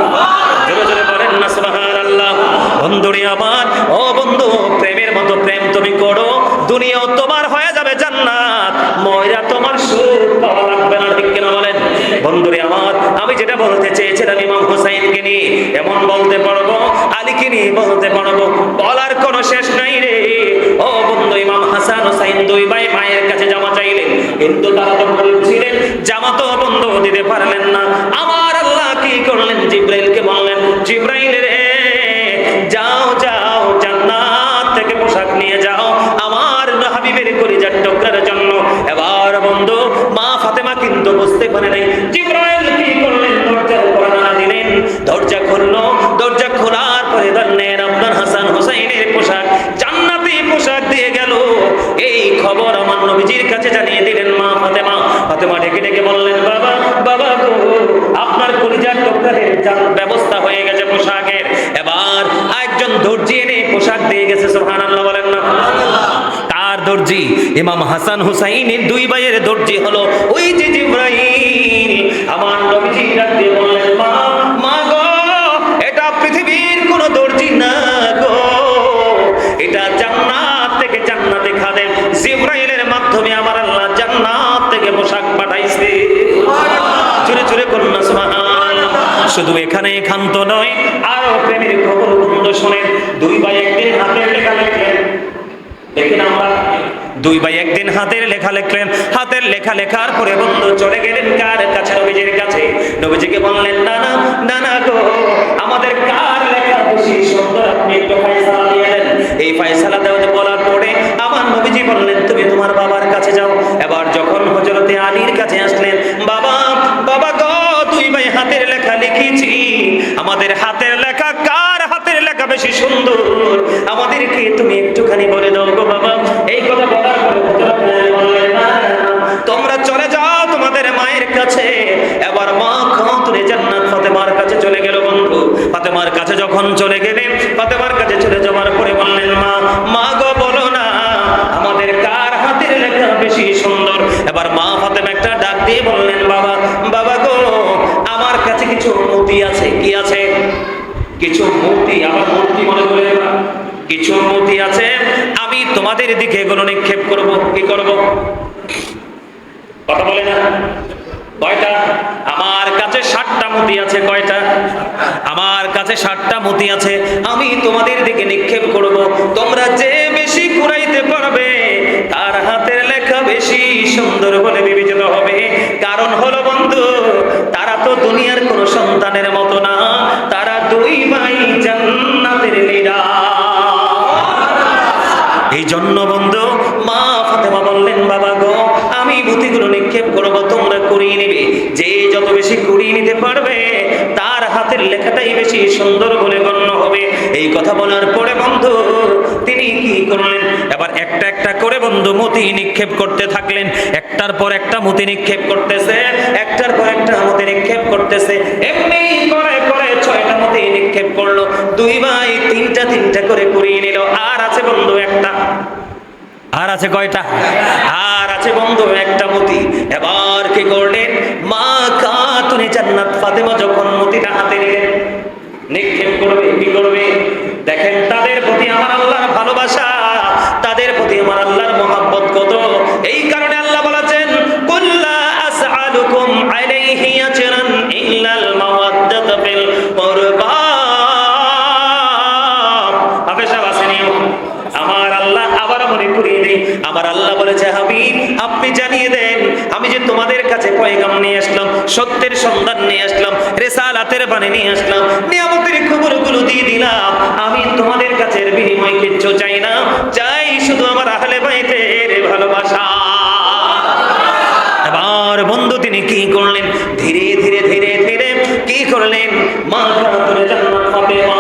জোরে জোরে বলেন না সুবহানাল্লাহ। বন্ধুরে আমার, ও বন্ধু, প্রেমের মতো প্রেম তুমি করো, দুনিয়াও তোমার হয়ে যাবে জান্নাত, ময়রা তোমার সুখ পাওয়া লাগবে না, ঠিক কিনা বলেন? বন্ধুরে আমার, আমি যেটা বলতে চেয়েছিলাম ইমাম হুসাইনকে নিয়ে এমন বলতে পারবো, আলীকে নিয়ে বলতে পারবো, বলার কোনো শেষ নাই রে। ও বন্ধু, ইমাম হাসান হুসাইন দুই ভাই মায়ের কাছে জামা চাইলেন, কিন্তু তারা তো বলছিলেন, দিতে পারলেন না। আমার আল্লাহ কি করলেন, জিব্রাইলকে বললেন, জিব্রাইল রে যাও যাও জান্নাত থেকে পোশাক নিয়ে যাও আমার হাবিবের কলিজার টুকরার জন্য। এবার বন্ধু মা ফাতেমা কিন্তু বুঝতে পারে নাই জিব্রাইল কি করলেন, দরজার উপর নাড়া দিলেন, দরজা খুললো। দরজা খোলার পরে ধরলেন আপনার হাসান হুসাইনের পোশাক, জান্নাতি পোশাক দিয়ে গেল। এই খবর আমার নবীজির কাছে জানিয়ে দিলেন মা ফাতেমা। ফাতেমা ডেকে ডেকে বললেন, বাবা বাবা গো, আপনার কলিজার টুকরার ব্যবস্থা হয়ে গেছে পোশাকের। এবার একজন দর্জি এনে পোশাক দিয়ে গেছে। সুবহানাল্লাহ বলেন না? কার দর্জি? ইমাম হাসান হুসাইনের দুই ভাইয়ের দর্জি হলো ওই যে জিব্রাইল। আমার নবীজি ডাক দিয়ে বললেন, মা মা গো, এটা পৃথিবীর কোন দর্জি না গো, এটা জান্নাত থেকে জান্নাতে খাদেম জিব্রাইলের মাধ্যমে আমার আল্লাহ জান্নাত থেকে পোশাক পাঠাইছে। চুরে চুরে করুন না সুবহানাল্লাহ। শুধু এখানে ক্ষান্ত নয়, আরো প্রেমের খবর বন্ধু শোনেন। দুই ভাই একদিন হাতের লেখা লিখলেন। দেখেন আমরা দুই ভাই একদিন হাতের লেখা লিখলেন। হাতের লেখা লেখার পরে বন্ধু চলে গেলেন কার কাছে? নবীজির কাছে। নবীজিকে বললেন, নানা নানা গো, আমাদের কার লেখা বেশি সুন্দর, আপনি একটু ফয়সালা দিয়ে দেন। এই ফয়সালা দেওয়া বলার পরে আমার নবীজি বললেন, তুমি তোমার বাবার কাছে যাও। এবার যখন হযরতে আলীর কাছে আসলেন, বাবা বাবা গো, দুই ভাই হাতের লেখা লিখেছি, আমাদের হাতের লেখা কার হাতের লেখা বেশি সুন্দর, আমাদেরকে তুমি একটুখানি বলে দাও গো বাবা। এই কথা বলার পরে বললেন, না তোমরা চলে যাও তোমাদের মায়ের কাছে। এবার মা খাতুনে জান্নাত ফাতেমার কাছে চলে গেল বন্ধু। ফাতেমার কাছে যখন চলে গেলেন, ফাতেমার কাছে চলে যাওয়ার পরে বললেন, মা মা গো বলো না আমাদের কার হাতের লেখা বেশি সুন্দর। এবার মা ফাতেমা একটা ডাক দিয়ে বললেন, বাবা বাবা গো, আমার কাছে কিছু মূর্তি আছে। কি আছে? কিছু মূর্তি। আবার মূর্তি মনে করে না, কিছু মূর্তি আছে, আমি তোমাদের দিকে এগুলো নিক্ষেপ করব। কি করব? কথা বলে না? কয়টা? আমার কাছে 60টা মতি আছে। কয়টা? আমার কাছে 60টা মতি আছে, আমি তোমাদের দিকে নিক্ষেপ করব। তোমরা যে বেশি কুড়াইতে পারবে তার হাতের লেখা বেশি সুন্দর বলে বিবেচিত হবে। কারণ হলো বন্ধু, তারা তো দুনিয়ার কোন সন্তানের মতো না, তারা দুই ভাই জান্নাতের লিডার। এই জন্য বন্ধু মা ফাতেমা বললেন, বাবা গো, আমি মতিগুলো নিক্ষেপ করব, তোমরা কুড়িয়ে নেবে। যে যত বেশি কুড়িয়ে নিতে পারবে তার হাতের লেখাটাই বেশি সুন্দর বলে গণ্য হবে। এই কথা বলার পরে বন্ধু তিনি কি করলেন, এবার একটা একটা করে বন্ধু মতি নিক্ষেপ করতে থাকলেন। একটার পর একটা মতি নিক্ষেপ করতেছে, একটার পর একটা মতি নিক্ষেপ করতেছে। এমনি করে করে 6টা মতি নিক্ষেপ করলো। দুই ভাই তিনটা তিনটা করে কুড়িয়ে নিল। আর আছে বন্ধু একটা। আর আছে কয়টা? আর আছে বন্ধু একটা মতি। এবার কি করলেন, মা খাতুনে জান্নাত ফাতেমা যখন মতিটা হাতে নিলেন নিক্ষেপ করবে, কি করবে? দেখেন তাদের প্রতি আমার আল্লাহর ভালোবাসা, তাদের প্রতি আমার আল্লাহর মহব্বত কত। এই কারণে আল্লাহ বলেছেন, কুল্লা আসআলুকুম আলাইহি আজরান ইল্লাল মাওয়াদ্দাতা ফিল কুরবা। আবেশা বাসেনি আমার আল্লাহ। আবার মনে করিয়ে দেই, আমার আল্লাহ বলেছে, হাবিব আপনি জানিয়ে দেন, আমি যে তোমাদের কাছে পয়গাম নিয়ে আসলাম, সত্যের সন্ধান নিয়ে আসলাম, রিসালাতের বাণী নিয়ে আসলাম, নিয়ামতের খবরগুলো দিয়ে দিলাম, আমি তোমাদের কাছে এর বিনিময় কিচ্ছু চাই না, চাই শুধু আমার আহলে বাইতের ভালোবাসা। এবার বন্ধু তিনি কি করলেন, ধীরে ধীরে ধীরে ধীরে কি করলেন, মা খাতুনে জান্নাত ফাতেমা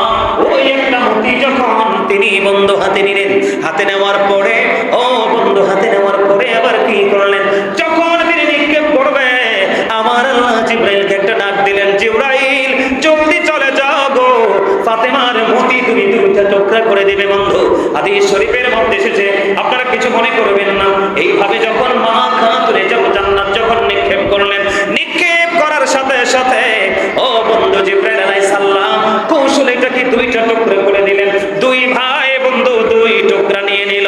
ওই একটা মতি যখন তিনি বন্ধু হাতে নিলেন, হাতে নেওয়ার পরে ও বন্ধু হাতে নেওয়ার পরে আবার কি করলেন, যখন তিনি নিক্ষেপ করবে আমার আল্লাহ জিব্রাইলকে একটা ডাক দিলেন, জিব্রাইল জলদি চলে যাও গো, ফাতেমার মতি তুমি দুইটা টুকরা করে দিবে বন্ধু। হাদিস শরীফের মধ্যে এসেছে, আপনারা কিছু মনে করবেন না। এইভাবে যখন মা খাতুনে জান্নাত যখন নিক্ষেপ করলেন, নিক্ষেপ করার সাথে সাথে ও বন্ধু জিব্রাইল আলাইহিস সালাম কৌশলে এটাকে দুইটা টুকরা করে দিলেন। দুই ভাই বন্ধু দুই টুকরা নিয়ে নিল।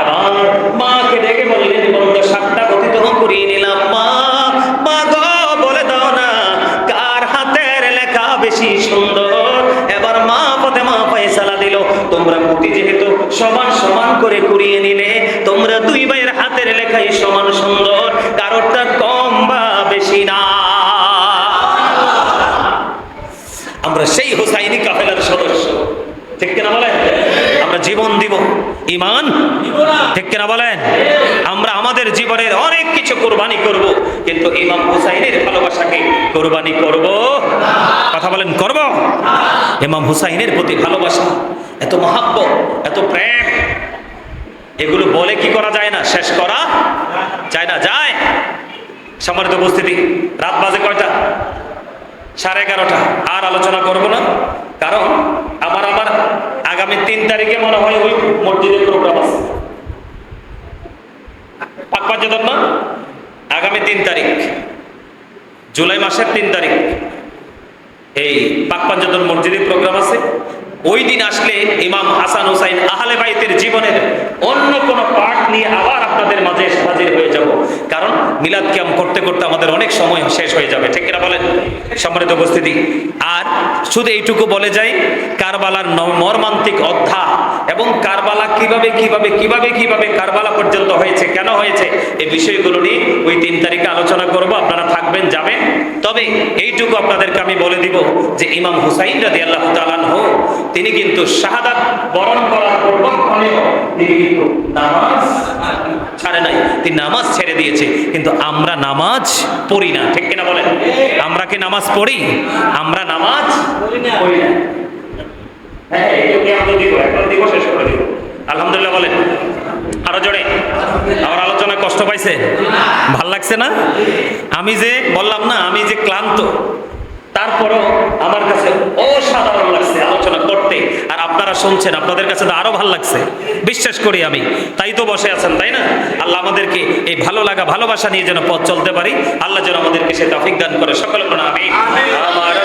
এবার মাকে ডেকে বললেন, বন্ধু 7টা গতি তো করিয়ে নিলাম, মা মা গো বলে দাও না কার হাতের লেখা বেশি সুন্দর। এবার মা ফাতেমা ফয়সালা দিল, তোমরা মতি যেহেতু সমান সমান করে কুড়িয়ে নিলে, তোমরা দুই ভাইয়ের হাতের লেখাই সমান সুন্দর, কারোরটা কম ঈমান ঠিক কিনা বলেন? আমরা আমাদের জীবনের অনেক কিছু কুরবানি করব, কিন্তু ইমাম হুসাইনের ভালোবাসাকে কুরবানি করব? কথা বলেন, করব? ইমাম হুসাইনের প্রতি ভালোবাসা, এত মহাব্বত, এত প্রেম, এগুলো বলে কি করা যায় না? শেষ করা যায় না? যায়? সম্মানিত উপস্থিতি, রাত বাজে কয়টা? 11:30। আর আলোচনা করব না, কারণ আমার আগামী 3 তারিখে মনে হয় ওই মসজিদের প্রোগ্রাম আছে। পাক পাঞ্জাতন না? আগামী 3 তারিখ, জুলাই মাসের 3 তারিখ এই পাক পাঞ্জাতন মসজিদের প্রোগ্রাম আছে। ওই দিন আসলে ইমাম হাসান হুসাইন আহলে বাইতের জীবনের অন্য কোন পার্ট নিয়ে আবার আপনাদের মাঝে হাজির হয়ে যাব, কারণ মিলাদ কিয়াম করতে করতে আমাদের অনেক সময় শেষ হয়ে যাবে, ঠিক কিনা বলেন? সম্মানিত উপস্থিতি, আর শুধু এইটুকু বলে যাই, কারবালার মর্মান্তিক অধ্যায় এবং কারবালা কিভাবে কিভাবে কিভাবে কিভাবে কারবালা পর্যন্ত হয়েছে, কেন হয়েছে, এই বিষয়গুলো নিয়ে ওই 3 তারিখে আলোচনা করব। আপনারা থাকবেন, যাবেন। তবে এইটুকু আপনাদেরকে আমি বলে দিব যে ইমাম হুসাইন রাদিয়াল্লাহু তাআলা আনহু তিনি কিন্তু শাহাদাত বরণ করার পূর্বক্ষণেও তিনি কিন্তু নামাজ ছাড়ে নাই, তিনি নামাজ ছেড়ে দিয়েছে। কিন্তু আমরা নামাজ পড়ি না, ঠিক কিনা বলেন? আমরা কি নামাজ পড়ি? আমরা নামাজ পড়ি না। হ্যাঁ, এইটুকু আমরা দিব, এখন দিব, শেষ করে দিব। আলহামদুলিল্লাহ বলেন আরো জোরে। আমার আলোচনা কষ্ট পাইছে? ভাল লাগছে না? আমি যে বললাম না, আমি যে ক্লান্ত, তারপরও আমার কাছে অসাধারণ লাগছে আলোচনা করতে। আর আপনারা শুনছেন, আপনাদের কাছে তো আরো ভালো লাগছে, বিশ্বাস করি আমি। তাই তো বসে আছেন, তাই না? আল্লাহ আমাদেরকে এই ভালো লাগা, ভালোবাসা নিয়ে যেন পথ চলতে পারি। আল্লাহ যেন আমাদেরকে সে তৌফিক দান করে। সকলে বলুন আমিন। আমার